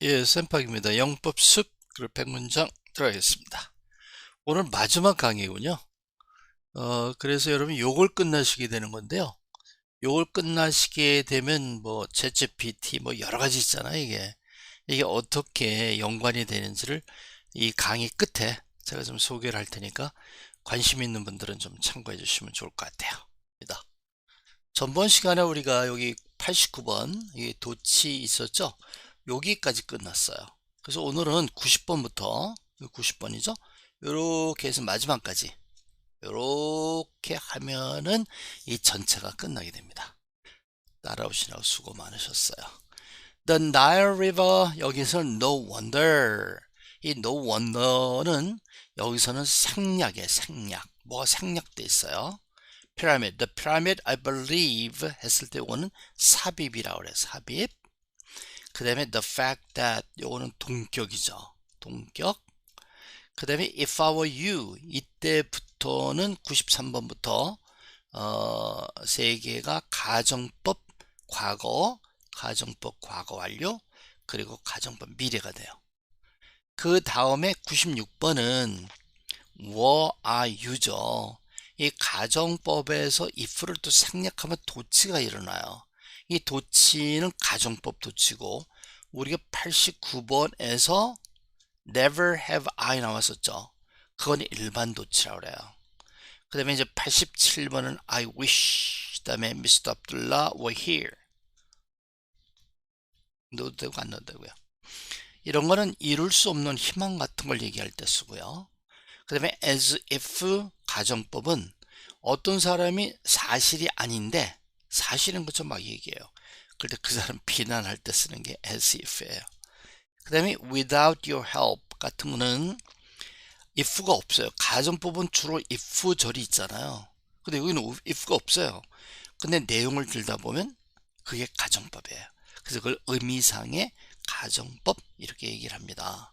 예, 쌤팍입니다. 영법 숲, 그리고 100문장 들어가겠습니다. 오늘 마지막 강의군요. 그래서 여러분 요걸 끝나시게 되는 건데요. 요걸 끝나시게 되면 뭐 챗GPT 뭐 여러 가지 있잖아요. 이게 어떻게 연관이 되는지를 이 강의 끝에 제가 좀 소개를 할 테니까 관심 있는 분들은 좀 참고해 주시면 좋을 것 같아요. 전번 시간에 우리가 여기 89번 이 도치 있었죠? 여기까지 끝났어요. 그래서 오늘은 90번부터 90번이죠? 요렇게 해서 마지막까지 요렇게 하면은 이 전체가 끝나게 됩니다. 따라오시느라고 수고 많으셨어요. The Nile River, 여기서는 no wonder. 이 no wonder는 여기서는 생략이에요. 생략. 뭐가 생략돼 있어요? pyramid, the pyramid I believe 했을 때 요거는 삽입이라고 그래요. 삽입. 그 다음에 the fact that 요거는 동격이죠. 동격. 그 다음에 if I were you, 이때부터는 93번부터 세 개가 가정법 과거, 가정법 과거 완료, 그리고 가정법 미래가 돼요. 그 다음에 96번은 were are you죠. 이 가정법에서 if를 또 생략하면 도치가 일어나요. 이 도치는 가정법 도치고, 우리가 89번에서 never have I 나왔었죠. 그건 일반 도치라고 그래요. 그 다음에 이제 87번은 I wish, 그 다음에 Mr. Abdullah were here. 넣어도 되고 안 넣어도 되고요. 이런 거는 이룰 수 없는 희망 같은 걸 얘기할 때 쓰고요. 그 다음에 as if 가정법은 어떤 사람이 사실이 아닌데 사실인 것처럼 막 얘기해요. 그런데 그 사람 비난할 때 쓰는 게 as if예요. 그 다음에 without your help 같은 거는 if가 없어요. 가정법은 주로 if 절이 있잖아요. 근데 여기는 if가 없어요. 근데 내용을 들다 보면 그게 가정법이에요. 그래서 그걸 의미상의 가정법 이렇게 얘기를 합니다.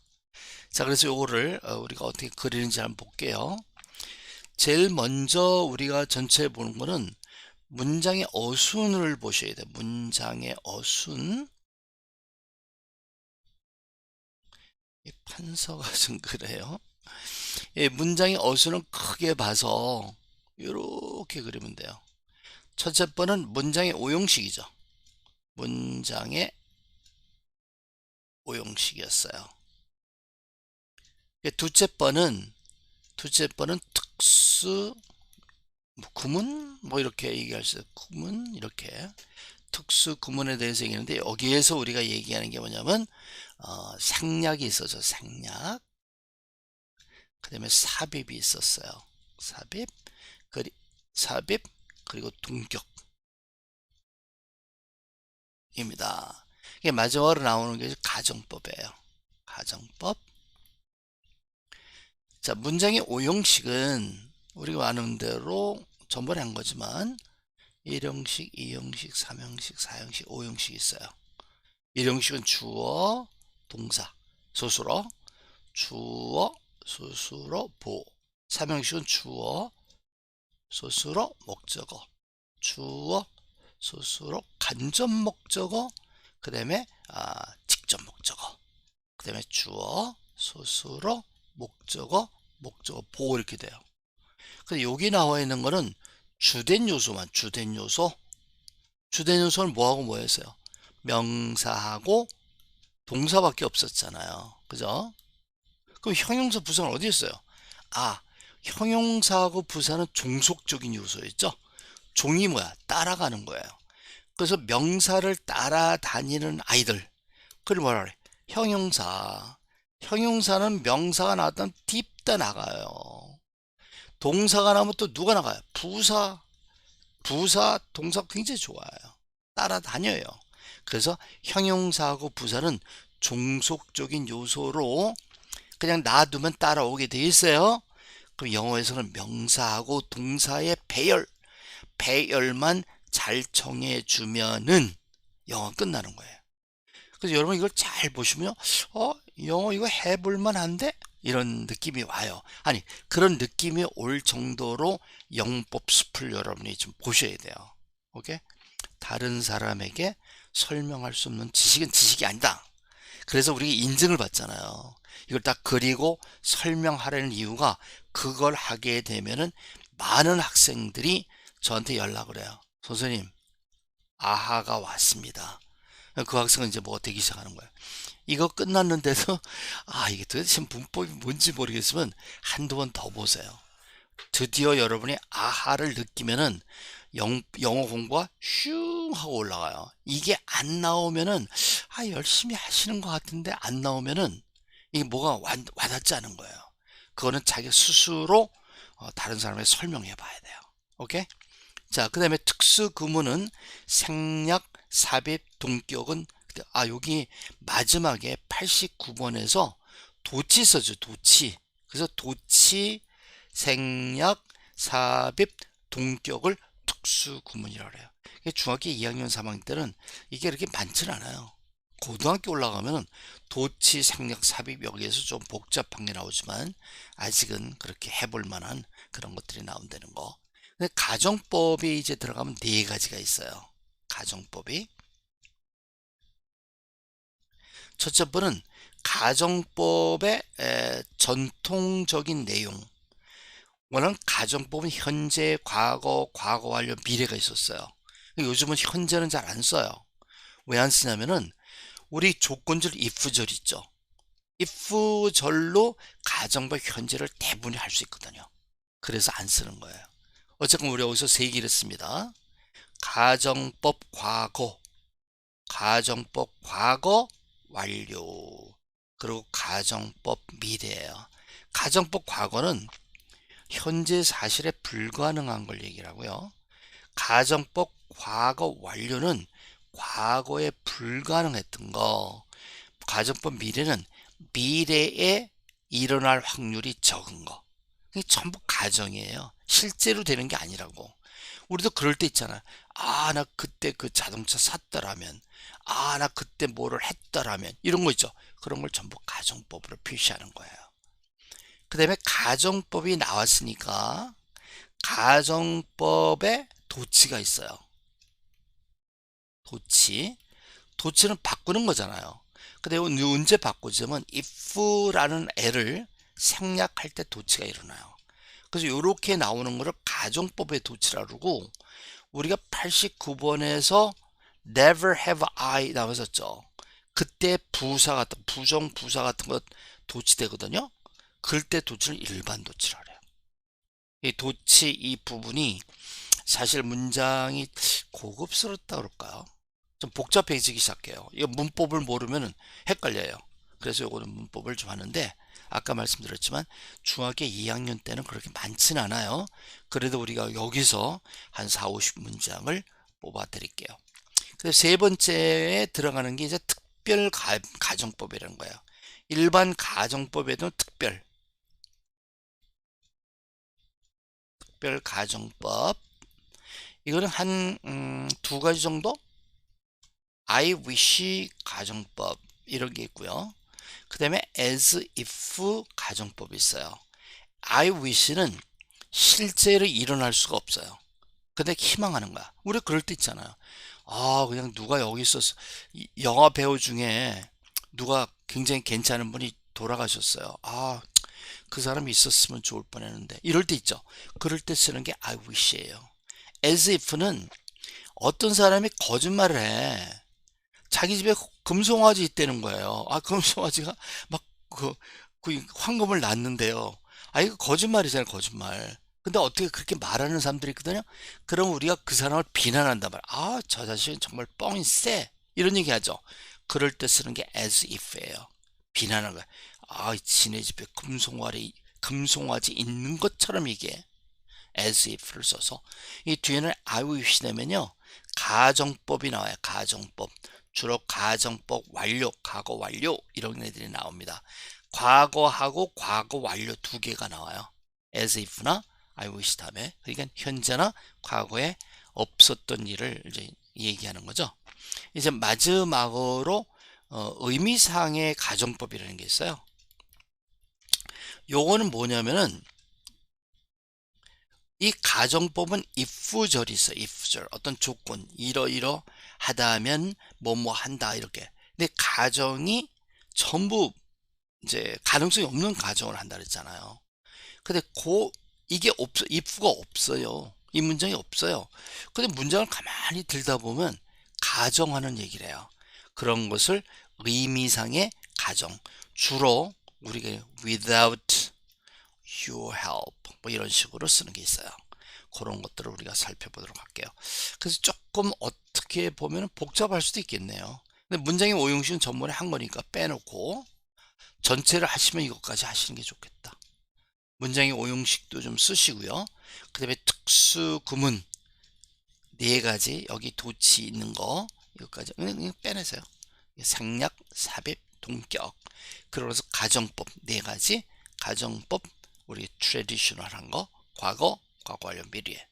자, 그래서 요거를 우리가 어떻게 그리는지 한번 볼게요. 제일 먼저 우리가 전체 보는 거는 문장의 어순을 보셔야 돼요. 문장의 어순. 이 판서가 좀 그래요. 예, 문장의 어순은 크게 봐서 이렇게 그리면 돼요. 첫째 번은 문장의 오형식이죠. 문장의 오형식이었어요. 둘째 번은 특수 구문 뭐 이렇게 얘기할 수 있어요. 구문 이렇게 특수 구문에 대해서 얘기하는데, 여기에서 우리가 얘기하는 게 뭐냐면 생략이 있어서 생략, 그 다음에 삽입이 있었어요. 삽입, 삽입 그리고 동격입니다. 이게 마지막으로 나오는 게 가정법이에요. 가정법. 자, 문장의 오형식은 우리가 아는 대로 전번에 한 거지만 1형식, 2형식, 3형식, 4형식, 5형식 있어요. 1형식은 주어, 동사, 스스로, 주어, 스스로, 보호. 3형식은 주어, 스스로, 목적어, 주어, 스스로, 간접 목적어, 그 다음에 직접 목적어, 그 다음에 주어, 스스로, 목적어, 목적어, 보호 이렇게 돼요. 근데 여기 나와 있는 거는 주된 요소만, 주된 요소. 주된 요소는 뭐하고 뭐였어요? 명사하고 동사밖에 없었잖아요. 그죠? 그럼 형용사 부사는 어디 있어요? 형용사하고 부사는 종속적인 요소였죠? 종이 뭐야? 따라가는 거예요. 그래서 명사를 따라다니는 아이들. 그걸 뭐라 그래? 형용사. 형용사는 명사가 나왔던 뒤따 나가요. 동사가 나오면 또 누가 나가요? 부사, 동사 굉장히 좋아요. 따라다녀요. 그래서 형용사하고 부사는 종속적인 요소로 그냥 놔두면 따라오게 돼 있어요. 그럼 영어에서는 명사하고 동사의 배열만 잘 정해주면은 영어 끝나는 거예요. 그래서 여러분 이걸 잘 보시면 영어 이거 해볼만 한데? 이런 느낌이 와요. 아니, 그런 느낌이 올 정도로 영법 숲을 여러분이 좀 보셔야 돼요. 오케이? 다른 사람에게 설명할 수 없는 지식은 지식이 아니다. 그래서 우리가 인증을 받잖아요. 이걸 딱 그리고 설명하려는 이유가 그걸 하게 되면은 많은 학생들이 저한테 연락을 해요. 선생님, 아하가 왔습니다. 그 학생은 이제 뭐 되기 시작하는 거예요. 이거 끝났는데도 이게 도대체 문법이 뭔지 모르겠으면 한두 번 더 보세요. 드디어 여러분이 아하를 느끼면은 영어 공부가 슝 하고 올라가요. 이게 안 나오면은 열심히 하시는 것 같은데 안 나오면은 이게 뭐가 와닿지 않은 거예요. 그거는 자기 스스로 다른 사람에게 설명해 봐야 돼요. 오케이? 자, 그 다음에 특수 구문은 생략, 삽입, 동격은 여기 마지막에 89번에서 도치 써줘. 도치. 그래서 도치, 생략, 삽입, 동격을 특수 구문이라고 해요. 중학교 2학년 3학년 때는 이게 그렇게 많지는 않아요. 고등학교 올라가면 도치, 생략, 삽입 여기에서 좀 복잡한 게 나오지만 아직은 그렇게 해볼 만한 그런 것들이 나온다는 거. 근데 가정법이 이제 들어가면 네 가지가 있어요. 가정법이. 첫째 번은 가정법의 전통적인 내용. 원래는 가정법은 현재, 과거, 과거 완료, 미래가 있었어요. 요즘은 현재는 잘 안 써요. 왜 안 쓰냐면은 우리 조건절 if절 있죠. if절로 가정법 현재를 대부분 할 수 있거든요. 그래서 안 쓰는 거예요. 어쨌건 우리 여기서 세 개를 씁니다. 가정법 과거, 가정법 과거 완료, 그리고 가정법 미래예요. 가정법 과거는 현재 사실에 불가능한 걸 얘기를 하고요. 가정법 과거 완료는 과거에 불가능했던 거. 가정법 미래는 미래에 일어날 확률이 적은 거. 이게 전부 가정이에요. 실제로 되는 게 아니라고. 우리도 그럴 때 있잖아. 나 그때 그 자동차 샀더라면, 나 그때 뭐를 했더라면, 이런 거 있죠. 그런 걸 전부 가정법으로 표시하는 거예요. 그 다음에 가정법이 나왔으니까 가정법에 도치가 있어요. 도치. 도치는 바꾸는 거잖아요. 근데 언제 바꾸자면 if라는 애를 생략할 때 도치가 일어나요. 그래서 이렇게 나오는 거를 가정법의 도치라 그러고, 우리가 89번에서 never have I 나왔었죠. 그때 부사 같은 부정 부사 같은 것 도치되거든요. 그럴 때 도치를 일반 도치라 그래요. 이 도치 이 부분이 사실 문장이 고급스럽다 그럴까요? 좀 복잡해지기 시작해요. 이 문법을 모르면 헷갈려요. 그래서 요거는 문법을 좀 하는데, 아까 말씀드렸지만 중학교 2학년 때는 그렇게 많지는 않아요. 그래도 우리가 여기서 한 4, 50문장을 뽑아 드릴게요. 그래서 세 번째에 들어가는 게 이제 특별 가정법이라는 거예요. 일반 가정법에도 특별 가정법, 이거는 한 두 가지 정도? I wish 가정법 이런 게 있고요. 그 다음에 as if 가정법이 있어요. I wish는 실제로 일어날 수가 없어요. 근데 희망하는 거야. 우리 그럴 때 있잖아요. 그냥 누가 여기 있어서 영화 배우 중에 누가 굉장히 괜찮은 분이 돌아가셨어요. 그 사람이 있었으면 좋을 뻔했는데, 이럴 때 있죠. 그럴 때 쓰는 게 I wish예요. as if는 어떤 사람이 거짓말을 해. 자기 집에 금송아지 있다는 거예요. 금송아지가 막 그 황금을 낳는데요. 이거 거짓말이잖아요, 거짓말. 근데 어떻게 그렇게 말하는 사람들이 있거든요. 그럼 우리가 그 사람을 비난한단 말이야. 저 자식은 정말 뻥이 세. 이런 얘기 하죠. 그럴 때 쓰는 게 as if예요. 비난하는 거야. 지네 집에 금송아지 있는 것처럼 이게 as if를 써서, 이 뒤에는 I wish 되면요, 가정법이 나와요. 가정법. 주로 가정법 완료, 과거 완료 이런 애들이 나옵니다. 과거하고 과거 완료 두 개가 나와요. as if나 I wish 다음에. 그러니까 현재나 과거에 없었던 일을 이제 얘기하는 거죠. 이제 마지막으로 의미상의 가정법이라는 게 있어요. 요거는 뭐냐면은, 이 가정법은 if절이 있어요. if절. 어떤 조건, 이러이러 하다면 뭐뭐 한다, 이렇게. 근데 가정이 전부 이제 가능성이 없는 가정을 한다 그랬잖아요. 근데 이게 없어, if가 없어요. 이 문장이 없어요. 근데 문장을 가만히 들다 보면 가정하는 얘기를 해요. 그런 것을 의미상의 가정, 주로 우리가 without your help 뭐 이런 식으로 쓰는 게 있어요. 그런 것들을 우리가 살펴보도록 할게요. 그래서 조금 어떻게 보면 복잡할 수도 있겠네요. 근데 문장의 오형식은 전문에 한 거니까 빼놓고 전체를 하시면 이것까지 하시는 게 좋겠다. 문장의 오형식도 좀 쓰시고요. 그 다음에 특수 구문 네 가지, 여기 도치 있는 거 이것까지 그냥 빼내세요. 생략, 삽입, 동격. 그러면서 가정법 네 가지, 가정법 우리 트레디셔널한 거, 과거, 과거 완료, 미래.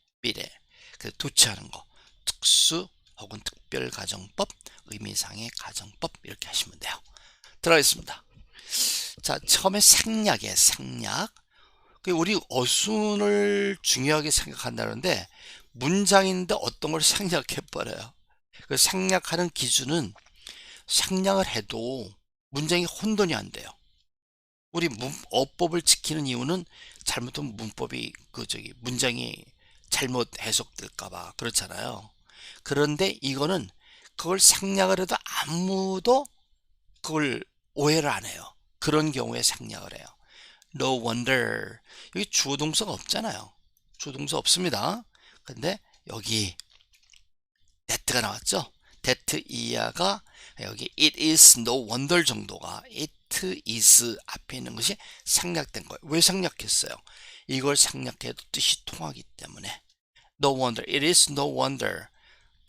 그 도치하는 거, 특수 혹은 특별 가정법, 의미상의 가정법 이렇게 하시면 돼요. 들어가겠습니다. 자, 처음에 생략이에요. 생략. 우리 어순을 중요하게 생각한다는데 문장인데 어떤 걸 생략해 버려요. 그 생략하는 기준은 생략을 해도 문장이 혼돈이 안 돼요. 우리 어법을 지키는 이유는 잘못하면 문법이 문장이 잘못 해석될까봐 그렇잖아요. 그런데 이거는 그걸 생략을 해도 아무도 그걸 오해를 안 해요. 그런 경우에 생략을 해요. No wonder. 여기 주어 동사가 없잖아요. 주어 동사 없습니다. 근데 여기 that가 나왔죠? that 이하가 여기 it is no wonder 정도가 it is 앞에 있는 것이 생략된 거예요. 왜 생략했어요? 이걸 생략해도 뜻이 통하기 때문에 no wonder. It is no wonder.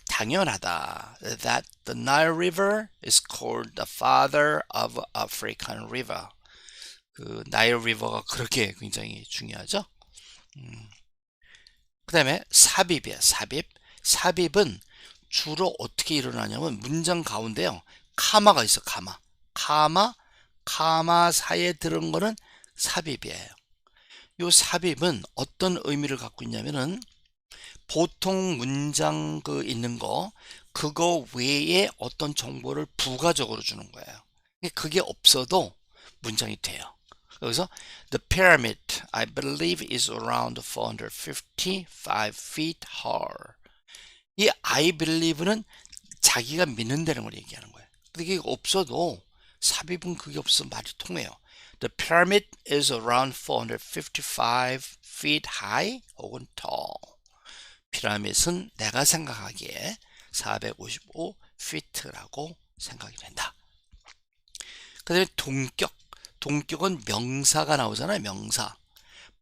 당연하다. That the Nile River is called the father of African river. 그 나일 리버가 그렇게 굉장히 중요하죠. 그 다음에 삽입이에요. 삽입은 주로 어떻게 일어나냐면 문장 가운데요. 카마가 있어. 카마 사이에 들은 거는 삽입이에요. 이 삽입은 어떤 의미를 갖고 있냐면은 보통 문장 있는 거 그거 외에 어떤 정보를 부가적으로 주는 거예요. 그게 없어도 문장이 돼요. 그래서 the pyramid I believe is around 455 feet tall. 이 I believe는 자기가 믿는다는 걸 얘기하는 거예요. 근데 이게 없어도 삽입은 그게 없어 말이 통해요. The pyramid is around 455 feet high 혹은 tall. 피라밋은 내가 생각하기에 455 feet라고 생각이 된다. 그 다음에 동격은 명사가 나오잖아요.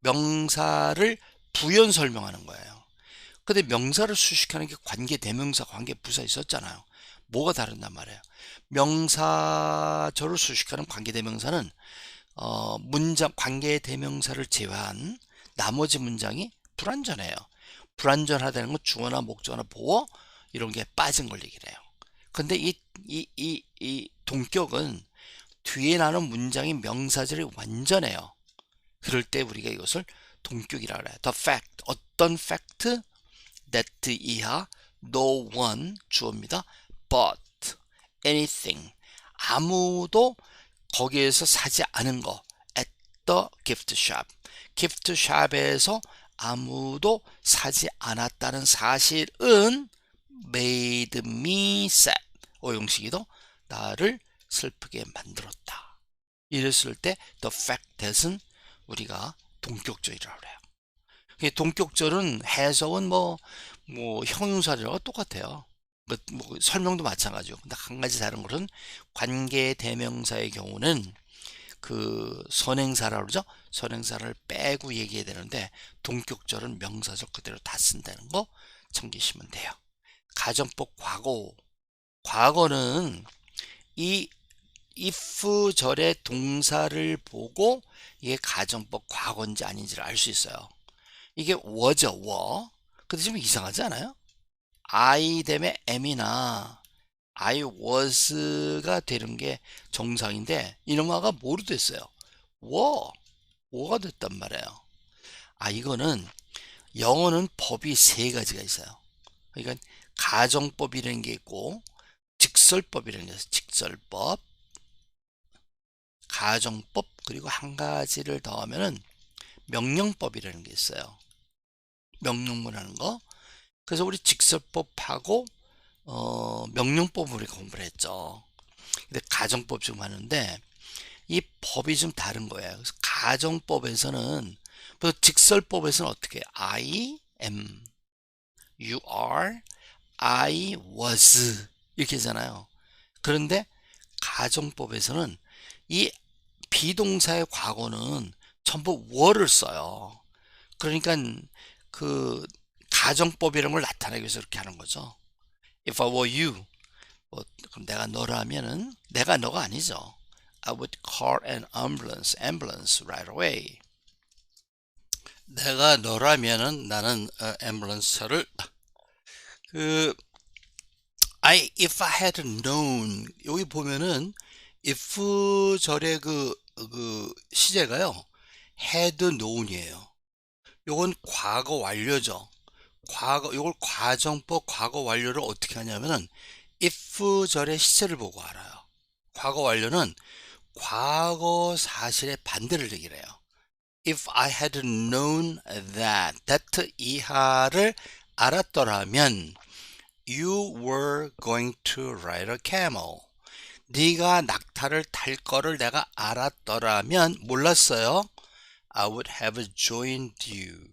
명사를 부연 설명하는 거예요. 근데 명사를 수식하는 게 관계대명사, 관계부사 있었잖아요. 뭐가 다른단 말이에요. 명사절을 수식하는 관계대명사는 문장 관계대명사를 제외한 나머지 문장이 불완전해요. 불완전하다는 건 주어나 목적어나 보어 이런 게 빠진 걸 얘기를 해요. 근데 이 동격은 뒤에 나는 문장이 명사절이 완전해요. 그럴 때 우리가 이것을 동격이라고 해요. The fact, 어떤 fact, that 이하, no one, 주어입니다. but, anything, 아무도 거기에서 사지 않은 거, at the gift shop, gift shop에서 아무도 사지 않았다는 사실은 made me sad, 오형식이도 나를 슬프게 만들었다. 이랬을 때 the fact that은 우리가 동격절이라고 해요. 동격절은 해석은 형용사들과 똑같아요. 설명도 마찬가지고. 근데 한 가지 다른 것은 관계대명사의 경우는 그 선행사라고 그러죠. 선행사를 빼고 얘기해야 되는데 동격절은 명사절 그대로 다 쓴다는 거 참기시면 돼요. 가정법 과거는 이 if 절의 동사를 보고 이게 가정법 과거인지 아닌지를 알 수 있어요. 이게 was죠. 근데 좀 이상하지 않아요? I 다음에 am이나 I was가 되는 게 정상인데 이놈아가 뭐로 됐어요? were 가 됐단 말이에요. 이거는 영어는 법이 세 가지가 있어요. 그러니까 가정법이라는 게 있고 직설법이라는 게 있어요. 직설법, 가정법 그리고 한 가지를 더하면은 명령법이라는 게 있어요. 명령문하는 거. 그래서 우리 직설법하고 명령법을 우리가 공부를 했죠. 근데 가정법 좀 하는데 이 법이 좀 다른 거예요. 그래서 가정법에서는 직설법에서는 어떻게 I am, you are, I was 이렇게 하잖아요. 그런데 가정법에서는 이 비동사의 과거는 전부 were를 써요. 그러니까 그 가정법이라는 걸 나타내기 위해서 이렇게 하는 거죠. If I were you, 그럼 내가 너라면은 내가 너가 아니죠. I would call an ambulance right away. 내가 너라면은 나는 앰뷸런스를 그 if I had known 여기 보면은 if 절의 그 시제가요 had known이에요. 요건 과거 완료죠. 요걸 과정법 과거 완료를 어떻게 하냐면은 if 절의 시제를 보고 알아요. 과거 완료는 과거 사실의 반대를 얘기를 해요. If I had known that 이하를 알았더라면 you were going to ride a camel. 네가 낙타를 탈 거를 내가 알았더라면 몰랐어요. I would have joined you.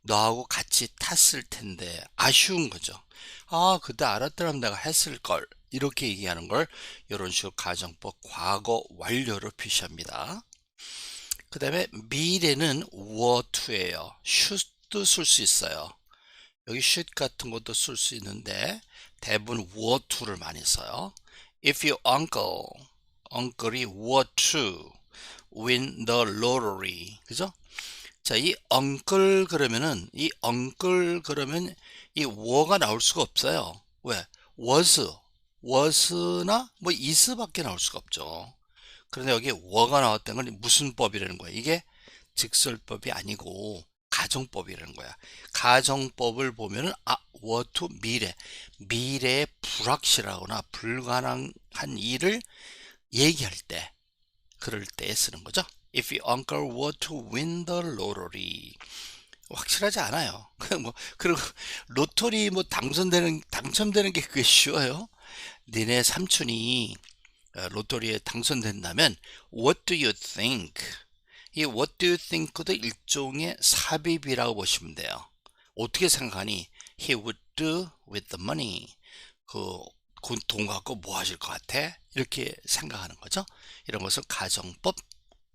너하고 같이 탔을 텐데 아쉬운 거죠. 아, 그때 알았더라면 내가 했을 걸. 이렇게 얘기하는 걸 이런 식으로 가정법 과거 완료로 표시합니다. 그 다음에 미래는 were to예요. should도 쓸 수 있어요. 여기 should 같은 것도 쓸 수 있는데 대부분 were to를 많이 써요. If your uncle이 were to win the lottery. 그죠? 자, 이 uncle 그러면 이 were가 나올 수가 없어요. 왜? was나 뭐 is밖에 나올 수가 없죠. 그런데 여기 were가 나왔다는 건 무슨 법이라는 거야? 이게 직설법이 아니고 가정법이라는 거야. 가정법을 보면은 were to 미래의 불확실하거나 불가능한 일을 얘기할 때 그럴 때 쓰는 거죠. If your uncle were to win the lottery. 확실하지 않아요. 그리고 로터리 당첨되는 게 그게 쉬워요. 니네 삼촌이 로또리에 당선된다면 What do you think? 이 What do you think도 일종의 삽입이라고 보시면 돼요. 어떻게 생각하니? He would do with the money. 그 돈 갖고 뭐 하실 것 같아? 이렇게 생각하는 거죠. 이런 것을 가정법.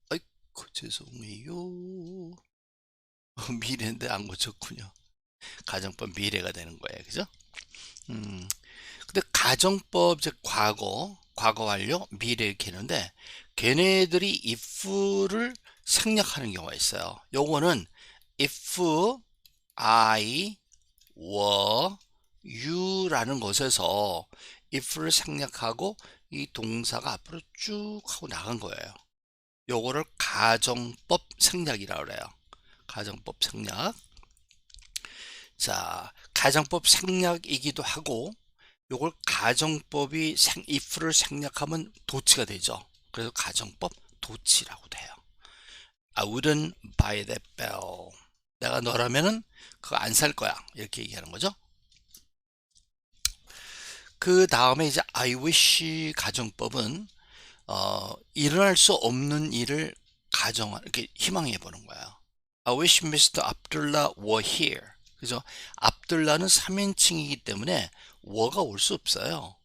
아이고 죄송해요. 미래인데 안 고쳤군요. 가정법 미래가 되는 거예요. 그죠? 근데 가정법 즉 과거 완료 미래 이렇게 했는데 걔네들이 if를 생략하는 경우가 있어요. 요거는 if I were you라는 것에서 if를 생략하고 이 동사가 앞으로 쭉 하고 나간 거예요. 요거를 가정법 생략이라고 그래요. 가정법 생략. 자, 가정법 생략이기도 하고 요걸 가정법이 if를 생략하면 도치가 되죠. 그래서 가정법 도치라고 돼요. I wouldn't buy that bell. 내가 너라면은 그거 안 살 거야. 이렇게 얘기하는 거죠. 그 다음에 이제 I wish 가정법은 일어날 수 없는 일을 이렇게 희망해 보는 거예요. I wish Mr. Abdullah were here. 그죠? 압둘라는 3인칭이기 때문에 were가 올 수 없어요.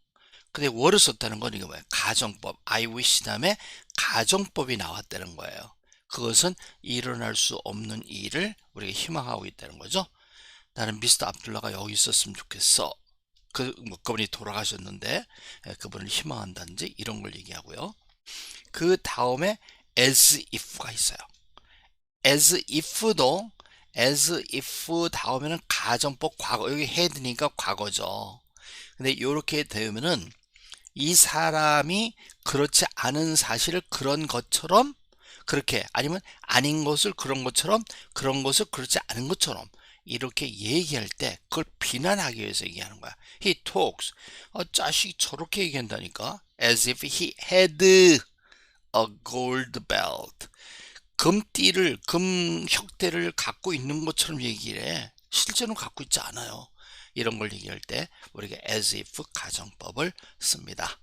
근데 were를 썼다는 건 이게 뭐예요? 가정법. I wish 다음에 가정법이 나왔다는 거예요. 그것은 일어날 수 없는 일을 우리가 희망하고 있다는 거죠. 나는 미스터 압둘라가 여기 있었으면 좋겠어. 그분이 돌아가셨는데 그분을 희망한다든지 이런 걸 얘기하고요. 그 다음에 as if가 있어요. as if 다음에는 가정법 과거, 여기 had니까 과거죠. 근데 이렇게 되면은 이 사람이 그렇지 않은 사실을 그런 것처럼 그렇게 아니면 아닌 것을 그런 것처럼 그런 것을 그렇지 않은 것처럼 이렇게 얘기할 때 그걸 비난하기 위해서 얘기하는 거야. He talks. 자식이 저렇게 얘기한다니까. As if he had a gold belt. 금띠를, 금 혁대를 갖고 있는 것처럼 얘기를 해. 실제로는 갖고 있지 않아요. 이런 걸 얘기할 때 우리가 as if 가정법을 씁니다.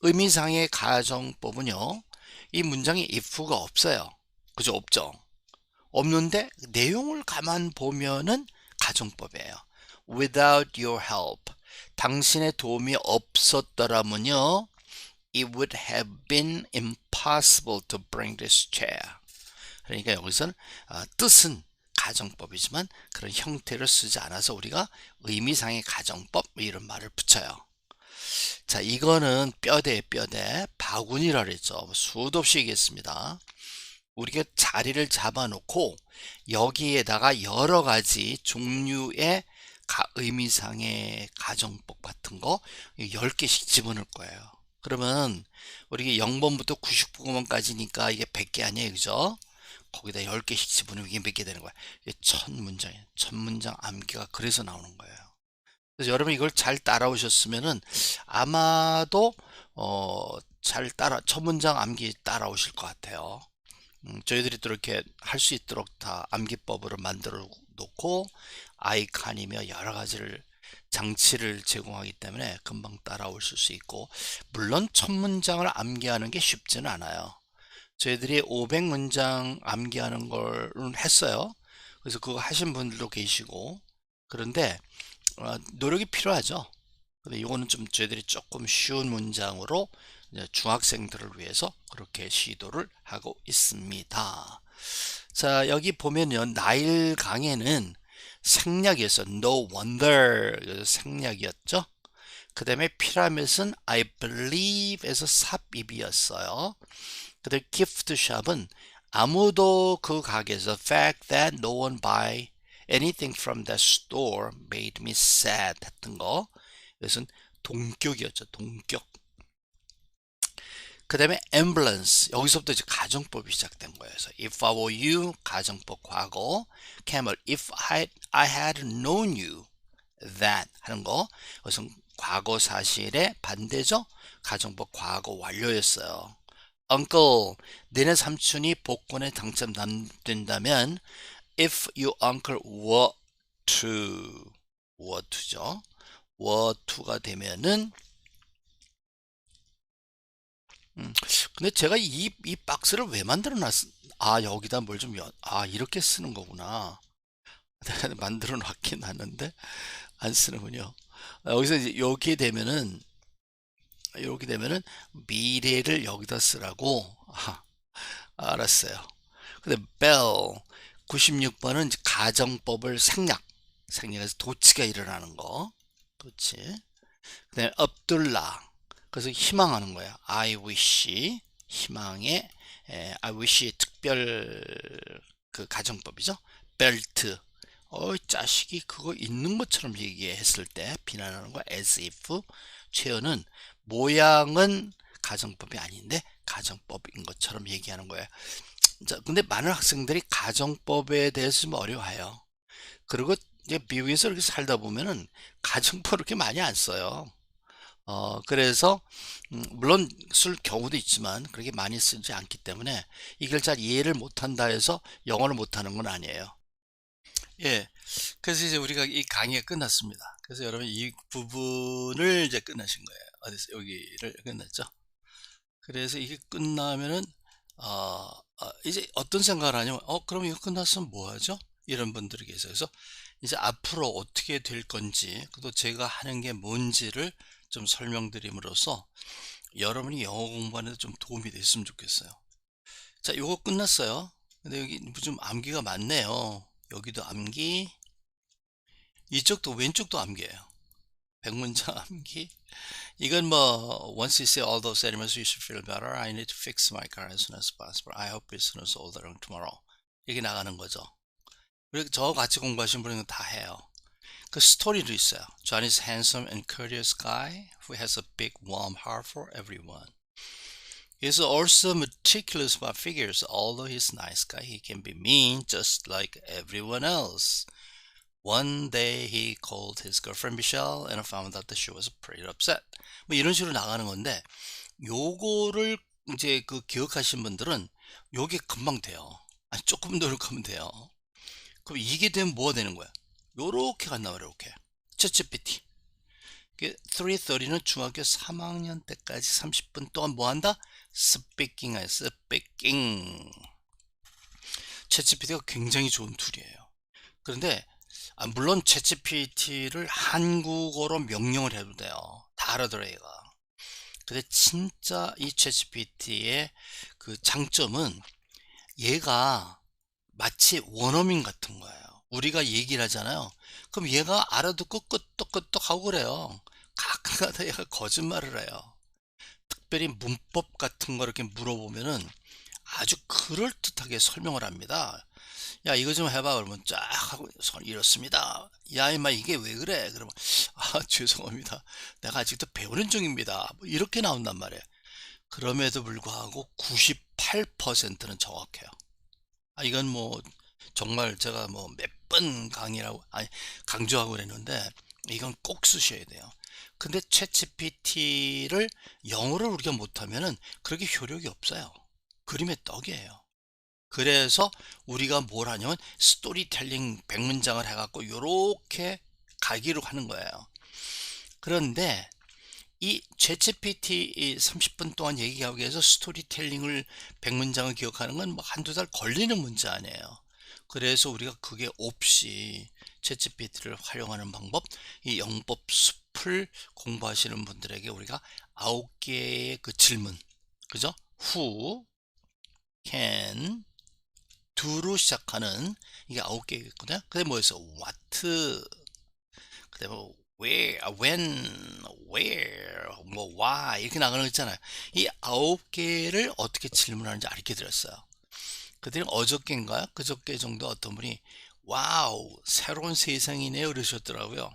의미상의 가정법은요, 이 문장에 if가 없어요. 그죠? 없죠? 없는데 내용을 가만 보면은 가정법이에요. Without your help, 당신의 도움이 없었더라면요, it would have been impossible to bring this chair. 그러니까 여기서는 뜻은 가정법이지만 그런 형태를 쓰지 않아서 우리가 의미상의 가정법 이런 말을 붙여요. 자, 이거는 뼈대 바구니라 그랬죠. 수도 없이 얘기했습니다. 우리가 자리를 잡아놓고 여기에다가 여러 가지 종류의 의미상의 가정법 같은 거 10개씩 집어넣을 거예요. 그러면 우리가 0번부터 99번까지니까 이게 100개 아니에요, 그죠? 거기다 10개씩 집어넣으면 이게 몇 개 되는 거야? 이게 1000문장이에요. 1000문장 암기가 그래서 나오는 거예요. 그래서 여러분 이걸 잘 따라오셨으면은 아마도 잘 1000문장 암기 따라오실 것 같아요. 저희들이 또 이렇게 할 수 있도록 다 암기법으로 만들어 놓고 아이칸이며 여러 가지를 장치를 제공하기 때문에 금방 따라오실 수 있고, 물론 1000문장을 암기하는 게 쉽지는 않아요. 저희들이 500문장 암기하는 걸 했어요. 그래서 그거 하신 분들도 계시고, 그런데 노력이 필요하죠. 근데 이거는 좀 저희들이 조금 쉬운 문장으로 중학생들을 위해서 그렇게 시도를 하고 있습니다. 자, 여기 보면요, 나일 강에는 생략이었어. No wonder 생략이었죠. 그 다음에 피라밋은 I believe에서 삽입이었어요. 그 다음에 gift shop은 아무도 그 가게에서 fact that no one buy anything from that store made me sad 했던 거. 이것은 동격이었죠. 동격. 그 다음에 ambulance, 여기서부터 이제 가정법이 시작된 거예요. 그래서 if I were you, 가정법 과거. camel, if I had known you that 하는 거, 이것은 과거 사실의 반대죠. 가정법 과거 완료였어요. uncle, 너네 삼촌이 복권에 당첨된다면 if your uncle were to죠. were to가 되면은 근데 제가 이 박스를 왜 만들어 여기다 뭘 좀 이렇게 쓰는 거구나. 내가 만들어 놨긴 하는데 안 쓰는군요. 여기서 이제 이렇게 되면은 미래를 여기다 쓰라고. 알았어요. 근데 bell 96번은 가정법을 생략해서 도치가 일어나는 거. 도치. 그다음에 abdullah, 그래서 희망하는 거야. I wish, 희망의 I wish 특별 그 가정법이죠. belt, 자식이 그거 있는 것처럼 얘기했을 때 비난하는 거 as if. 최연은 모양은 가정법이 아닌데 가정법인 것처럼 얘기하는 거예요. 자, 근데 많은 학생들이 가정법에 대해서 좀 어려워해요. 그리고 이제 미국에서 이렇게 살다 보면은 가정법 그렇게 많이 안 써요. 그래서 물론 쓸 경우도 있지만 그렇게 많이 쓰지 않기 때문에 이걸 잘 이해를 못한다 해서 영어를 못하는 건 아니에요. 예. 그래서 이제 우리가 이 강의가 끝났습니다. 그래서 여러분 이 부분을 이제 끝나신 거예요. 어디서 여기를 끝났죠. 그래서 이게 끝나면은 이제 어떤 생각을 하냐면 그럼 이거 끝났으면 뭐 하죠? 이런 분들이 계세요. 그래서 이제 앞으로 어떻게 될 건지, 또 제가 하는 게 뭔지를 좀 설명드림으로써 여러분이 영어 공부하는 데 좀 도움이 됐으면 좋겠어요. 자, 요거 끝났어요. 근데 여기 좀 암기가 많네요. 여기도 암기, 이쪽도 왼쪽도 암기예요. 100문장 암기. 이건 뭐 once you say all those elements you should feel better. I need to fix my car as soon as possible. I hope it's not older tomorrow. 이렇게 나가는 거죠. 그리고 저 같이 공부하신 분은 다 해요. 그 스토리도 있어요. John is handsome and courteous guy who has a big warm heart for everyone. He's also meticulous about figures. Although he's a nice guy, he can be mean just like everyone else. One day he called his girlfriend Michelle and found out that she was pretty upset. 뭐 이런 식으로 나가는 건데, 요거를 이제 그 기억하신 분들은 요게 금방 돼요. 아니, 조금 노력하면 돼요. 그럼 이게 되면 뭐가 되는 거야? 요렇게 간단 말이야, 이렇게. 챗GPT. 330는 중학교 3학년 때까지 30분 동안 뭐 한다? 스피킹. 챗GPT가 굉장히 좋은 툴이에요. 그런데 물론 챗GPT를 한국어로 명령을 해도 돼요. 다 알아들어 얘가. 근데 진짜 이 챗GPT의 그 장점은 얘가 마치 원어민 같은 거예요. 우리가 얘기를 하잖아요. 그럼 얘가 알아듣고 끄떡끄떡 하고 그래요. 가끔가다 얘가 거짓말을 해요. 특별히 문법 같은 거 이렇게 물어보면은 아주 그럴듯하게 설명을 합니다. 야, 이거 좀 해봐. 그러면 쫙 하고 손 이렇습니다. 야, 임마 이게 왜 그래? 그러면 죄송합니다. 내가 아직도 배우는 중입니다. 뭐 이렇게 나온단 말이에요. 그럼에도 불구하고 98%는 정확해요. 이건 뭐 정말 제가 뭐 몇 번 강의라고 강조하고 그랬는데 이건 꼭 쓰셔야 돼요. 근데 챗GPT를 영어를 우리가 못하면은 그렇게 효력이 없어요. 그림의 떡이에요. 그래서 우리가 뭘 하냐면 스토리텔링 100문장을 해갖고 요렇게 가기로 하는 거예요. 그런데 이 챗GPT 30분 동안 얘기하기 위해서 스토리텔링을 100문장을 기억하는 건 뭐 한두 달 걸리는 문제 아니에요. 그래서 우리가 그게 없이 챗GPT를 활용하는 방법, 이 영법 숲을 공부하시는 분들에게 우리가 9개의 그 질문, 그죠? Who, can, do로 시작하는 이게 9개겠거든요. 그다음에 뭐였어? What, 그다음에 where, when, where, 뭐 why 이렇게 나가는 거 있잖아요. 이 9개를 어떻게 질문하는지 알게 들었어요. 그들이 어저께인가요? 그저께 정도 어떤 분이 와우 새로운 세상이네요 그러셨더라고요.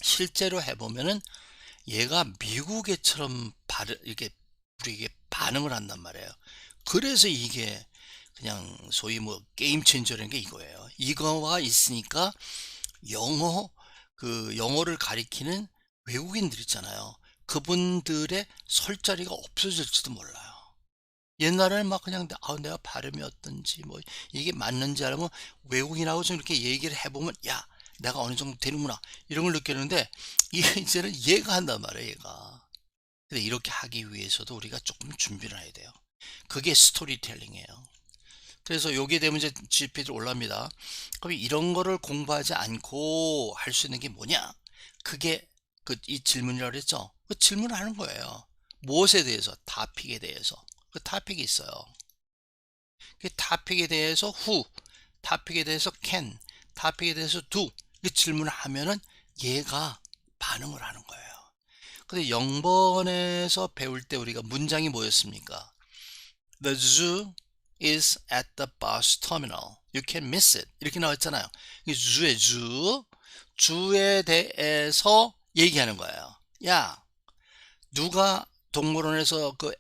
실제로 해보면은 얘가 미국 애처럼 이렇게 우리에게 반응을 한단 말이에요. 그래서 이게 그냥 소위 뭐 게임 체인저라는 게 이거예요. 이거가 있으니까 영어를 가리키는 외국인들 있잖아요. 그분들의 설 자리가 없어질지도 몰라요. 옛날에는 막 그냥 내가 발음이 어떤지 뭐 이게 맞는지 알면 외국인하고 좀 이렇게 얘기를 해보면 야 내가 어느 정도 되는구나 이런 걸 느꼈는데 이제는 얘가 한단 말이에요 얘가. 근데 이렇게 하기 위해서도 우리가 조금 준비를 해야 돼요. 그게 스토리텔링이에요. 그래서 요게 되면 이제 GPT로 올라옵니다. 그럼 이런 거를 공부하지 않고 할 수 있는 게 뭐냐? 그게 이 질문이라고 그랬죠? 그 질문을 하는 거예요. 무엇에 대해서? 타픽에 대해서. 그 타픽이 있어요. 그 타픽에 대해서 who, 타픽에 대해서 can, 타픽에 대해서 do 이 질문을 하면은 얘가 반응을 하는 거예요. 근데 0번에서 배울 때 우리가 문장이 뭐였습니까? The zoo is at the bus terminal. You can miss it. 이렇게 나왔잖아요. 이 zoo의 주에 대해서 얘기하는 거예요. 야, 누가 동물원에서 그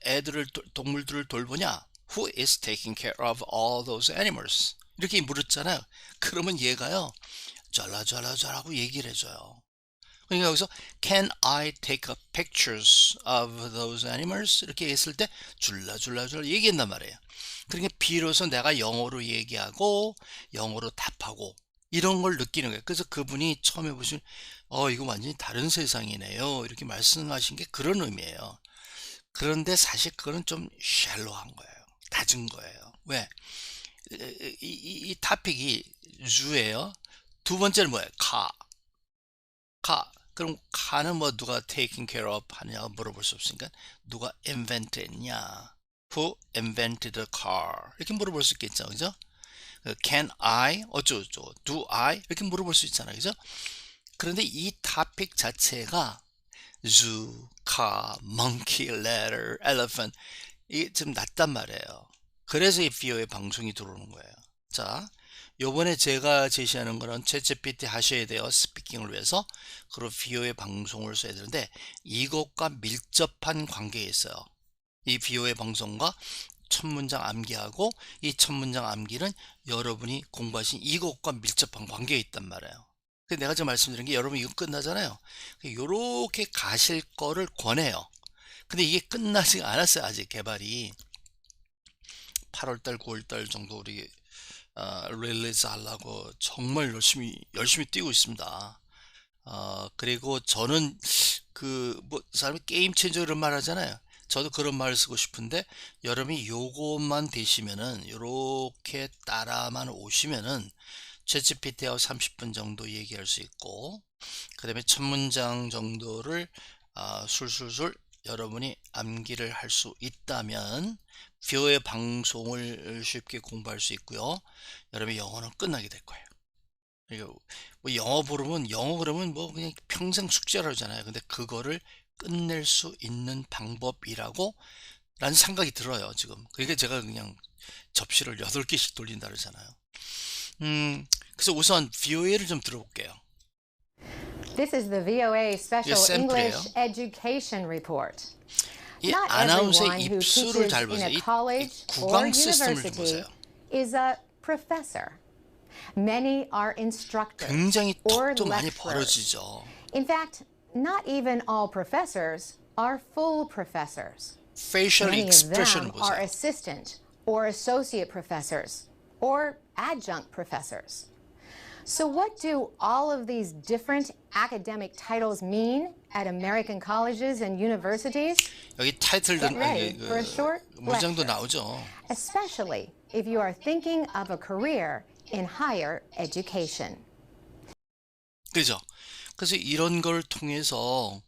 동물들을 돌보냐? Who is taking care of all those animals? 이렇게 물었잖아요. 그러면 얘가요, 쫄라쫄라쫄라고 얘기를 해줘요. 그러니까 여기서 Can I take a pictures of those animals? 이렇게 했을 때 줄라줄라줄라 얘기한단 말이에요. 그러니까 비로소 내가 영어로 얘기하고 영어로 답하고 이런 걸 느끼는 거예요. 그래서 그분이 처음에 보시면 이거 완전히 다른 세상이네요 이렇게 말씀하신 게 그런 의미예요. 그런데 사실 그거는 좀 샬로한 거예요. 낮은 거예요. 왜? 이 타픽이 주예요. 두 번째는 뭐예요? 그럼 카는 뭐 누가 taking care of 하냐고 물어볼 수 없으니까 누가 invent 했냐? Who invented the car? 이렇게 물어볼 수 있겠죠. 그죠? Can I? 어쩌고저쩌고. Do I? 이렇게 물어볼 수 있잖아요. 그죠? 그런데 이 타픽 자체가 zoo, car, monkey, letter, elephant 이게 좀 낮단 말이에요. 그래서 이 비오의 방송이 들어오는 거예요. 자, 요번에 제가 제시하는 거는 챗GPT 하셔야 돼요. 스피킹을 위해서. 그리고 비오의 방송을 써야 되는데 이것과 밀접한 관계에 있어요. 이 비오의 방송과 첫 문장 암기하고 이 첫 문장 암기는 여러분이 공부하신 이것과 밀접한 관계에 있단 말이에요. 근데 내가 지금 말씀드린 게 여러분 이거 끝나잖아요. 요렇게 가실 거를 권해요. 근데 이게 끝나지 않았어요. 아직 개발이 8월달 9월달 정도 우리 릴리즈 하려고 정말 열심히 뛰고 있습니다. 그리고 저는 그 뭐 사람이 게임 체인저 이런 말 하잖아요. 저도 그런 말을 쓰고 싶은데 여러분이 요것만 되시면은 요렇게 따라만 오시면은 챗GPT하고 30분 정도 얘기할 수 있고, 그 다음에 첫 문장 정도를 술술술 여러분이 암기를 할 수 있다면 뷰의 방송을 쉽게 공부할 수 있고요. 여러분의 영어는 끝나게 될 거예요. 그리고 뭐 영어 부르면 영어 그러면 뭐 그냥 평생 숙제를 하잖아요. 근데 그거를 끝낼 수 있는 방법이라고 라는 생각이 들어요, 지금. 그러니까 제가 그냥 접시를 8개씩 돌린다 그러잖아요. 그래서 우선 VOA를 좀 들어볼게요. This is the VOA 이게 Special 샘플이에요. English Education Report. 이 Not 아나운서의 everyone who 입술을 teaches 잘 in 보세요. a 이 college or 구강 시스템을 좀 university 보세요. is a professor. Many are instructors 굉장히 or 톡도 많이 lecturers. 벌어지죠. In fact, not even all professors are full professors. facial Many of expression을 them are 보세요. assistant or associate professors or adjunct professors. So what do all of these different academic titles mean at American colleges and universities? 여기 타이틀 Get ready for a short 문장도 lecture, 나오죠. especially if you are thinking of a career in higher education. 그죠? 그래서 이런 걸 통해서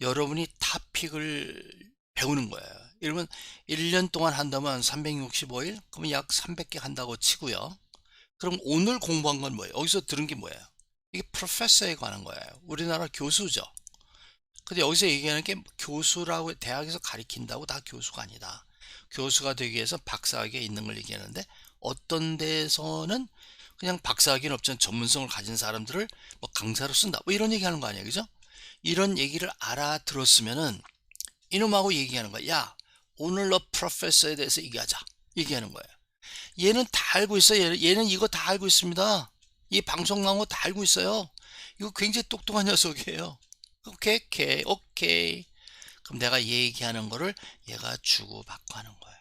여러분이 토픽을 배우는 거예요. 이러면 1년 동안 한다면 365일? 그러면 약 300개 한다고 치고요. 그럼 오늘 공부한 건 뭐예요? 여기서 들은 게 뭐예요? 이게 프로페서에 관한 거예요. 우리나라 교수죠. 근데 여기서 얘기하는 게 교수라고 대학에서 가르친다고 다 교수가 아니다. 교수가 되기 위해서 박사학위에 있는 걸 얘기하는데 어떤 데서는 그냥 박사학위는 없지만 전문성을 가진 사람들을 뭐 강사로 쓴다. 뭐 이런 얘기 하는 거 아니에요. 그죠? 이런 얘기를 알아들었으면은 이놈하고 얘기하는 거야. 야, 오늘 너 프로페서에 대해서 얘기하자. 얘기하는 거예요. 얘는 다 알고 있어요. 얘는 이거 다 알고 있습니다. 이 방송 나온 거 다 알고 있어요. 이거 굉장히 똑똑한 녀석이에요. 오케이. 그럼 내가 얘기하는 거를 얘가 주고받고 하는 거예요.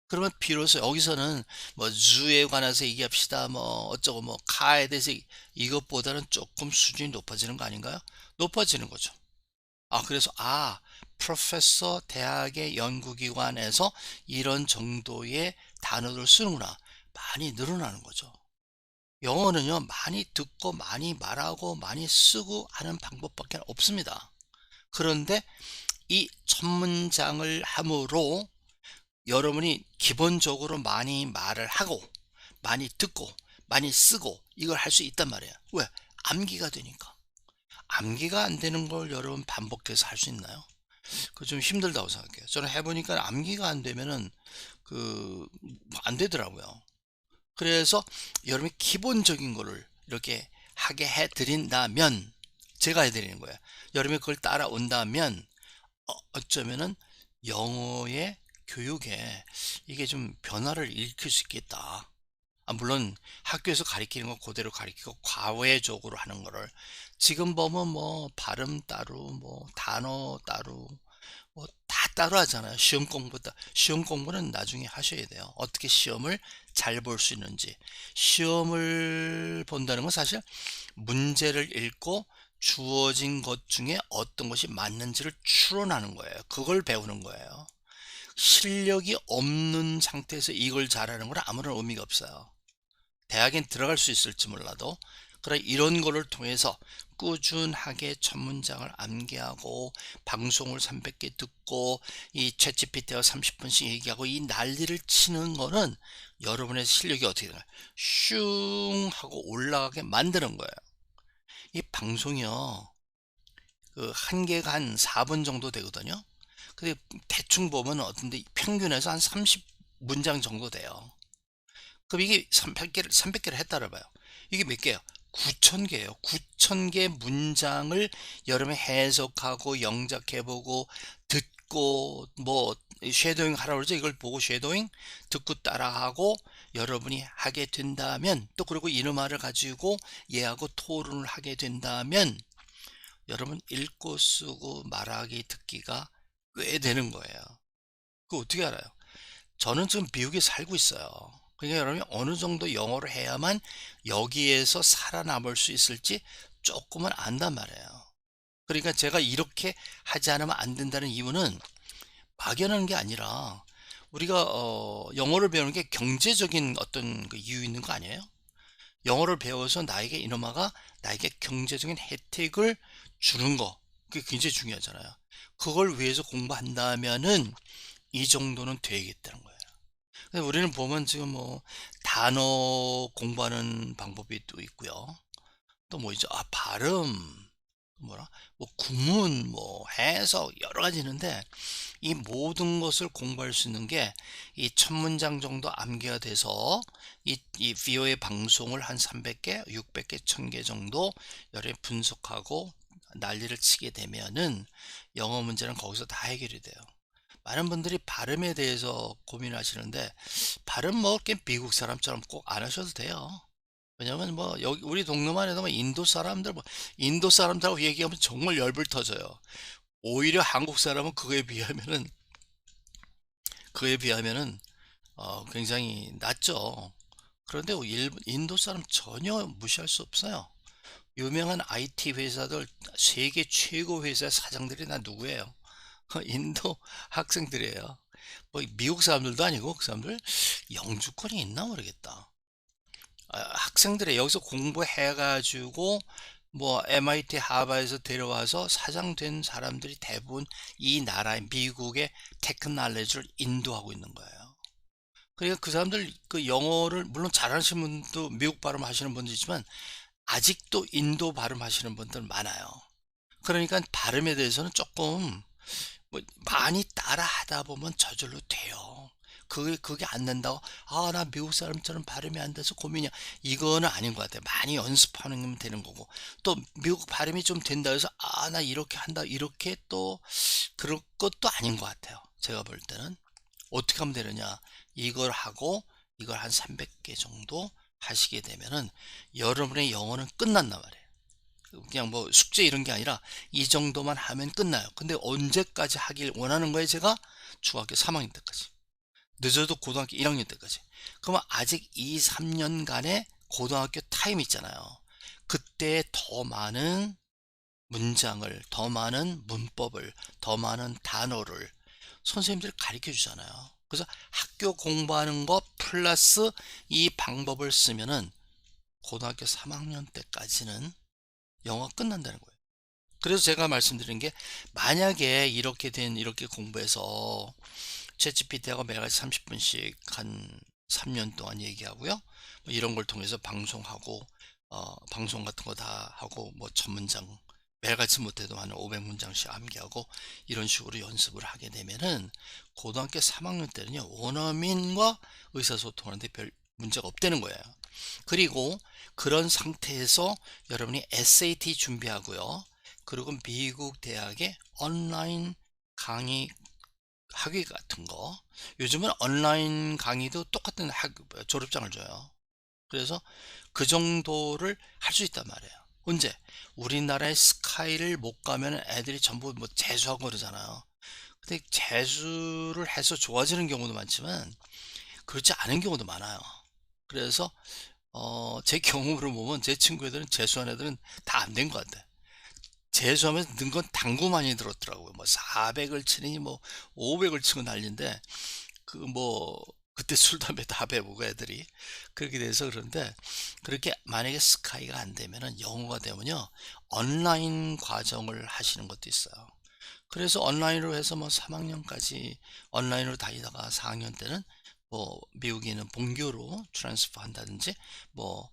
그러면 비로소 여기서는 뭐 주에 관해서 얘기합시다. 뭐 어쩌고 뭐 카에 대해서 이것보다는 조금 수준이 높아지는 거 아닌가요? 높아지는 거죠. 그래서 프로페서 대학의 연구기관에서 이런 정도의 단어를 쓰는구나. 많이 늘어나는 거죠. 영어는요, 많이 듣고 많이 말하고 많이 쓰고 하는 방법밖에 없습니다. 그런데 이 첫 문장을 함으로 여러분이 기본적으로 많이 말을 하고 많이 듣고 많이 쓰고 이걸 할 수 있단 말이에요. 왜? 암기가 되니까. 암기가 안 되는 걸 여러분 반복해서 할 수 있나요? 그거 좀 힘들다고 생각해요. 저는 해보니까 암기가 안 되면은 안 되더라고요. 그래서 여러분이 기본적인 거를 이렇게 하게 해드린다면 제가 해드리는 거예요. 여러분이 그걸 따라온다면 어쩌면은 영어의 교육에 이게 좀 변화를 일으킬 수 있겠다. 물론 학교에서 가르치는 거 그대로 가르치고 과외적으로 하는 거를 지금 보면 뭐 발음 따로 뭐 단어 따로 뭐 다 따로 하잖아요. 시험 공부는 나중에 하셔야 돼요. 어떻게 시험을 잘 볼 수 있는지. 시험을 본다는 건 사실 문제를 읽고 주어진 것 중에 어떤 것이 맞는지를 추론하는 거예요. 그걸 배우는 거예요. 실력이 없는 상태에서 이걸 잘하는 건 아무런 의미가 없어요. 대학엔 들어갈 수 있을지 몰라도 그래 이런 거를 통해서 꾸준하게 첫 문장을 암기하고 방송을 300개 듣고 이 챗GPT와 30분씩 얘기하고 이 난리를 치는 거는 여러분의 실력이 어떻게 되나요? 슝 하고 올라가게 만드는 거예요. 이 방송이요. 한 개가 한 4분 정도 되거든요. 근데 대충 보면 어떤데 평균에서 한 30문장 정도 돼요. 그럼 이게 300개를 했다라 봐요. 이게 몇 개예요? 9,000개예요. 9,000개 문장을 여러분이 해석하고 영작해보고 듣고 뭐 쉐도잉 하라고 그러죠. 이걸 보고 쉐도잉 듣고 따라하고 여러분이 하게 된다면 또 그리고 이놈아를 가지고 얘하고 토론을 하게 된다면 여러분 읽고 쓰고 말하기 듣기가 꽤 되는 거예요. 그거 어떻게 알아요? 저는 지금 미국에 살고 있어요. 그러니까 여러분이 어느 정도 영어를 해야만 여기에서 살아남을 수 있을지 조금은 안단 말이에요. 그러니까 제가 이렇게 하지 않으면 안 된다는 이유는 막연한 게 아니라 우리가 영어를 배우는 게 경제적인 어떤 그 이유 있는 거 아니에요? 영어를 배워서 나에게 이놈아가 나에게 경제적인 혜택을 주는 거, 그게 굉장히 중요하잖아요. 그걸 위해서 공부한다면은 이 정도는 되겠다는 거예요. 근데 우리는 보면 지금 뭐 단어 공부하는 방법이 또 있고요. 또 뭐 있죠? 아, 발음, 뭐라? 뭐 구문, 뭐 해석 여러 가지 있는데 이 모든 것을 공부할 수 있는 게 이 1000문장 정도 암기가 돼서 이 VOA 방송을 한 300개, 600개, 1000개 정도 여러 분석하고 난리를 치게 되면은 영어 문제는 거기서 다 해결이 돼요. 많은 분들이 발음에 대해서 고민하시는데 발음 뭐 이렇게 미국 사람처럼 꼭 안 하셔도 돼요. 왜냐면 뭐 여기 우리 동네만 해도 뭐 인도 사람들 뭐 인도 사람들하고 얘기하면 정말 열불 터져요. 오히려 한국 사람은 그에 비하면은 굉장히 낫죠. 그런데 인도 사람 전혀 무시할 수 없어요. 유명한 IT 회사들 세계 최고 회사 사장들이 다 누구예요? 인도 학생들이에요. 뭐 미국 사람들도 아니고 그 사람들 영주권이 있나 모르겠다. 학생들이 여기서 공부해가지고 뭐 MIT 하버드에서 데려와서 사장 된 사람들이 대부분 이 나라의 미국의 테크놀로지를 인도하고 있는 거예요. 그러니까 그 사람들 그 영어를 물론 잘하시는 분도 미국 발음 하시는 분도 있지만 아직도 인도 발음 하시는 분들 많아요. 그러니까 발음에 대해서는 조금 뭐 많이 따라 하다 보면 저절로 돼요. 그게 안 된다고, 아, 나 미국 사람처럼 발음이 안 돼서 고민이야. 이거는 아닌 것 같아요. 많이 연습하는 되는 거고. 또 미국 발음이 좀 된다 해서, 아, 나 이렇게 한다. 이렇게 또, 그럴 것도 아닌 것 같아요. 제가 볼 때는. 어떻게 하면 되느냐. 이걸 하고, 이걸 한 300개 정도 하시게 되면은, 여러분의 영어는 끝난단 말이에요. 그냥 뭐 숙제 이런 게 아니라 이 정도만 하면 끝나요. 근데 언제까지 하길 원하는 거예요, 제가? 중학교 3학년 때까지. 늦어도 고등학교 1학년 때까지. 그러면 아직 2, 3년간의 고등학교 타임 있잖아요. 그때 더 많은 문장을, 더 많은 문법을, 더 많은 단어를 선생님들이 가르쳐 주잖아요. 그래서 학교 공부하는 거 플러스 이 방법을 쓰면은 고등학교 3학년 때까지는 영어가 끝난다는 거예요. 그래서 제가 말씀드린 게 만약에 이렇게 공부해서 챗GPT하고 매일같이 30분씩 한 3년 동안 얘기하고요. 뭐 이런 걸 통해서 방송하고 방송 같은 거 다 하고 뭐 1000문장 매일같이 못해도 한 500문장씩 암기하고 이런 식으로 연습을 하게 되면은 고등학교 3학년 때는요 원어민과 의사소통하는데 별 문제가 없다는 거예요. 그리고 그런 상태에서 여러분이 SAT 준비하고요. 그리고 미국 대학의 온라인 강의 학위 같은 거 요즘은 온라인 강의도 똑같은 졸업장을 줘요. 그래서 그 정도를 할 수 있단 말이에요. 언제? 우리나라의 스카이를 못 가면 애들이 전부 뭐 재수하고 그러잖아요. 근데 재수를 해서 좋아지는 경우도 많지만 그렇지 않은 경우도 많아요. 그래서 제 경험으로 보면 제 친구 애들은 재수한 애들은 다 안 된 것 같아. 재수하면서 는 건 당구 많이 들었더라고요. 뭐 400을 치니 뭐 500을 치고 난리인데 그 뭐 그때 술 담배 다 배우고 애들이 그렇게 돼서 그런데 그렇게 만약에 스카이가 안 되면은 영어가 되면요 온라인 과정을 하시는 것도 있어요. 그래서 온라인으로 해서 뭐 3학년까지 온라인으로 다니다가 4학년 때는 뭐 미국에는 본교로 트랜스퍼 한다든지 뭐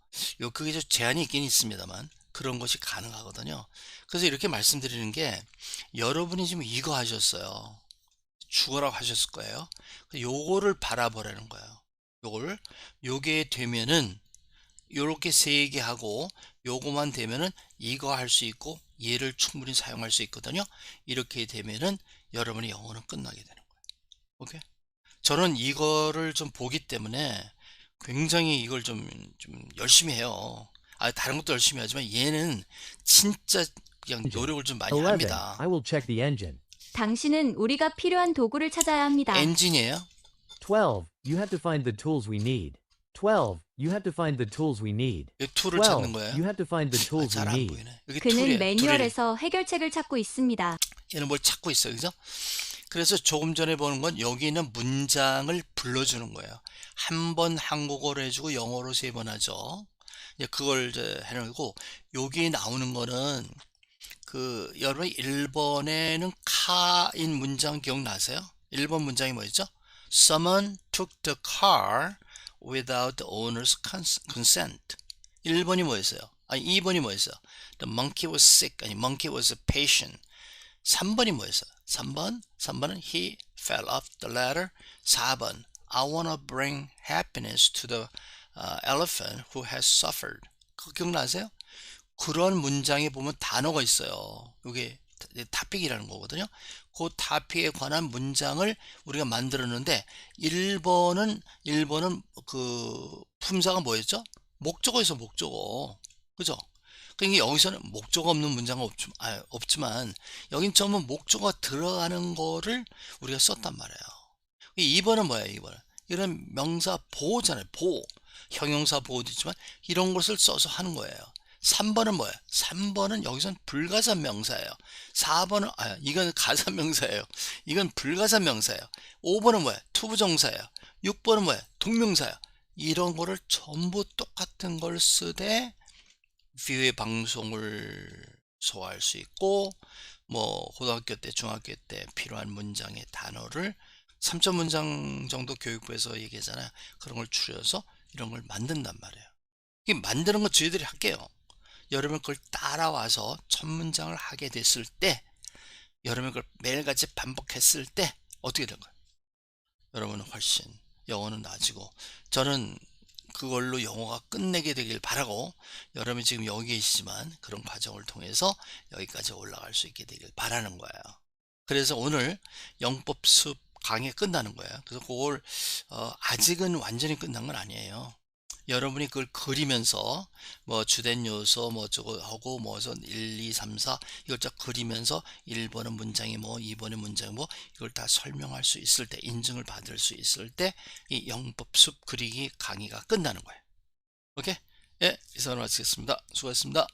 그게 좀 제한이 있긴 있습니다만 그런 것이 가능하거든요. 그래서 이렇게 말씀드리는 게 여러분이 지금 이거 하셨어요. 죽어라고 하셨을 거예요. 요거를 바라보라는 거예요. 요게 되면은 요렇게 세 개 하고 요거만 되면은 이거 할 수 있고 얘를 충분히 사용할 수 있거든요. 이렇게 되면은 여러분의 영어는 끝나게 되는 거예요. 오케이? 저는 이거를 좀 보기 때문에 굉장히 이걸 좀 열심히 해요. 아, 다른 것도 열심히 하지만 얘는 진짜 그냥 Engine. 노력을 좀 많이 11. 합니다. I will check the engine. 당신은 우리가 필요한 도구를 찾아야 합니다. 엔진이에요. 12. You have to find the tools we need. 12. You have to find the tools we need. 이 툴을 찾는 12. 거예요. You have to find the tools we 잘 안 need. 보이네. 여기 그는 툴이에요. 매뉴얼에서 해결책을 찾고 있습니다. 얘는 뭘 찾고 있어요. 그죠? 그래서 조금 전에 보는 건 여기 있는 문장을 불러주는 거예요. 한 번 한국어로 해주고 영어로 3번 하죠. 이제 그걸 이제 해놓고 여기 나오는 거는 그 여러분 1번에는 카인 문장 기억나세요? 1번 문장이 뭐였죠? Someone took the car without the owner's consent. 1번이 뭐였어요? 아니 2번이 뭐였어요? The monkey was sick. 아니 monkey was patient. 3번이 뭐였어요? 3번은 he fell off the ladder. 4번 I wanna bring happiness to the elephant who has suffered. 그거 기억나세요? 그런 문장에 보면 단어가 있어요. 이게 타픽이라는 거거든요. 그 타픽에 관한 문장을 우리가 만들었는데 1번은 그 품사가 뭐였죠? 목적어에서 목적어. 그죠? 그러니까 여기서는 목적어 없는 문장은 없지만 여긴 전부 목적어가 들어가는 거를 우리가 썼단 말이에요. 2번은 뭐예요? 2번은 이런 명사 보호잖아요. 보호. 형용사 보호도 있지만 이런 것을 써서 하는 거예요. 3번은 뭐예요? 3번은 여기선 불가산 명사예요. 4번은 이건 가산 명사예요. 이건 불가산 명사예요. 5번은 뭐예요? 투부정사예요. 6번은 뭐예요? 동명사예요. 이런 거를 전부 똑같은 걸 쓰되 뷰의 방송을 소화할 수 있고 뭐 고등학교 때 중학교 때 필요한 문장의 단어를 3점 문장 정도 교육부에서 얘기하잖아요. 그런 걸 추려서 이런 걸 만든단 말이에요. 이 만드는 거 저희들이 할게요. 여러분 그걸 따라와서 첫 문장을 하게 됐을 때 여러분 그걸 매일같이 반복했을 때 어떻게 된 거예요? 여러분은 훨씬 영어는 나아지고 저는 그걸로 영어가 끝내게 되길 바라고 여러분이 지금 여기 계시지만 그런 과정을 통해서 여기까지 올라갈 수 있게 되길 바라는 거예요. 그래서 오늘 영법 숲 강의 끝나는 거예요. 그래서 그걸 아직은 완전히 끝난 건 아니에요. 여러분이 그걸 그리면서 뭐 주된 요소 뭐 저거 하고 뭐서 1, 2, 3, 4 이걸 쫙 그리면서 1번은 문장이 뭐 2번의 문장이 뭐 이걸 다 설명할 수 있을 때 인증을 받을 수 있을 때 이 영법숲 그리기 강의가 끝나는 거예요. 오케이? 예, 이상으로 마치겠습니다. 수고하셨습니다.